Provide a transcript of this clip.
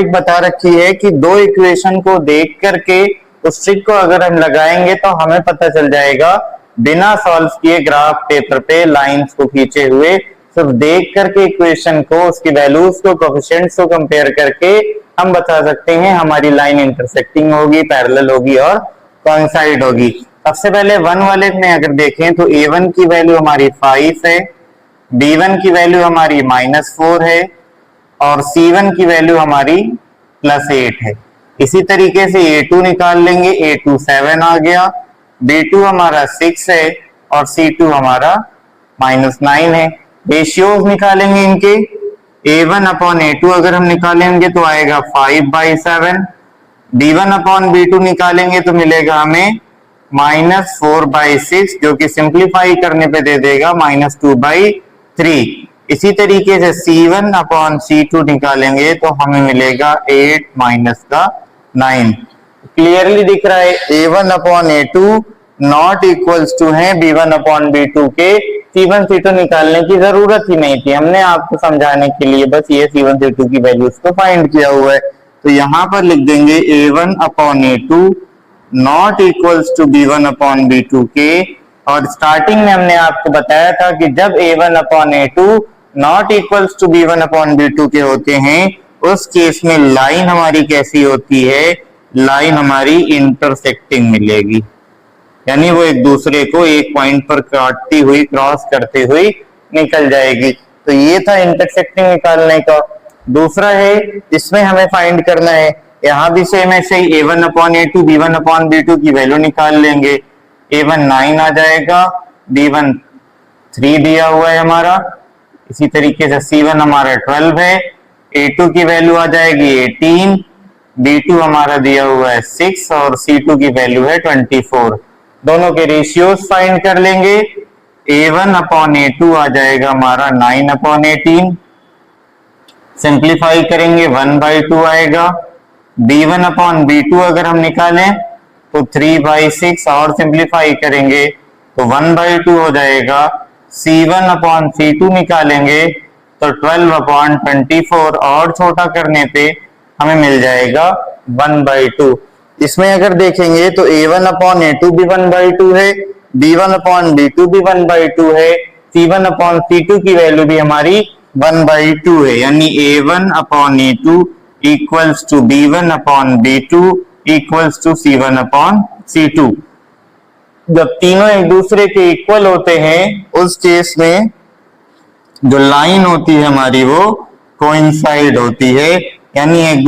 Trick बता रखी है कि दो इक्वेशन को देख करके उस ट्रिक को अगर हम लगाएंगे तो हमें पता चल जाएगा बिना सॉल्व किए ग्राफ पेपर पे लाइंस को खींचे हुए सिर्फ देख करके इक्वेशन को उसकी वैल्यूज को कोएफिशिएंट्स को कंपेयर करके हम बता सकते हैं हमारी लाइन इंटरसेक्टिंग होगी, पैरेलल होगी और कोइंसाइड होगी। सबसे पहले वन वाले में अगर देखें तो A1 की वैल्यू हमारी 5 है, B1 की वैल्यू हमारी -4 है और C1 की वैल्यू हमारी +8 है। इसी तरीके से A2 निकाल लेंगे, A2 7 आ गया, B2 हमारा 6 है और C2 हमारा -9 है। रेशियोज निकालेंगे इनके, A1 अपॉन A2 अगर हम निकालेंगे तो आएगा 5/7, B1 अपॉन B2 निकालेंगे तो मिलेगा हमें -4/6 जो कि सिंप्लीफाई करने पे दे देगा -2/3। इसी तरीके से C1 अपॉन C2 निकालेंगे तो हमें मिलेगा 8 - 9। क्लियरली दिख रहा है A1 upon A2 not equals to है B1 अपॉन B2 के। C1 C2 निकालने की जरूरत ही नहीं थी, हमने आपको समझाने के लिए बस ये C1 C2 की वैल्यूज को फाइंड किया हुआ है। तो यहाँ पर लिख देंगे A1 upon A2 not equals to B1 upon B2 के। और स्टार्टिंग में हमने आपको बताया था कि जब A1 upon A2 not equals to B1 upon B2 के होते हैं उस केस में लाइन हमारी कैसी होती है, लाइन हमारी इंटरसेक्टिंग मिलेगी, यानी वो एक दूसरे को एक पॉइंट पर काटती हुई क्रॉस करते हुई निकल जाएगी। तो ये था इंटरसेक्टिंग निकालने का। दूसरा है इसमें हमें फाइंड करना है, यहाँ भी सेम ऐसे ही A1 upon A2 B1 upon B2 की वैल्यू निकाल लेंगे। A1 9 आ जाएगा, B1 3 दिया हुआ है हमारा, इसी तरीके से C1 हमारा 12 है, A2 की वैल्यू आ जाएगी 18, B2 हमारा दिया हुआ है 6 और C2 की वैल्यू है 24। दोनों के रेशियोज फाइंड कर लेंगे। A1 अपॉन A2 आ जाएगा हमारा 9 अपॉन 18, सिंप्लीफाई करेंगे 1/2 आएगा। B1 अपॉन B2 अगर हम निकालें तो 3/6 और सिंप्लीफाई करेंगे तो 1/2 हो जाएगा। C1 अपॉन C2 निकालेंगे तो 12 अपॉन 24 और छोटा करने पे हमें मिल जाएगा 1/2। इसमें अगर देखेंगे तो A1 अपॉन A2 भी 1/2 है, B1 अपॉन B2 भी 1/2 है, C1 अपॉन C2 की वैल्यू भी हमारी 1/2 है, यानी A1 upon A2 equals to B1 upon B2 equals to C1 upon C2। जब तीनों एक दूसरे के इक्वल होते हैं उस केस में जो लाइन होती है हमारी वो कोइंसाइड होती है, यानी एक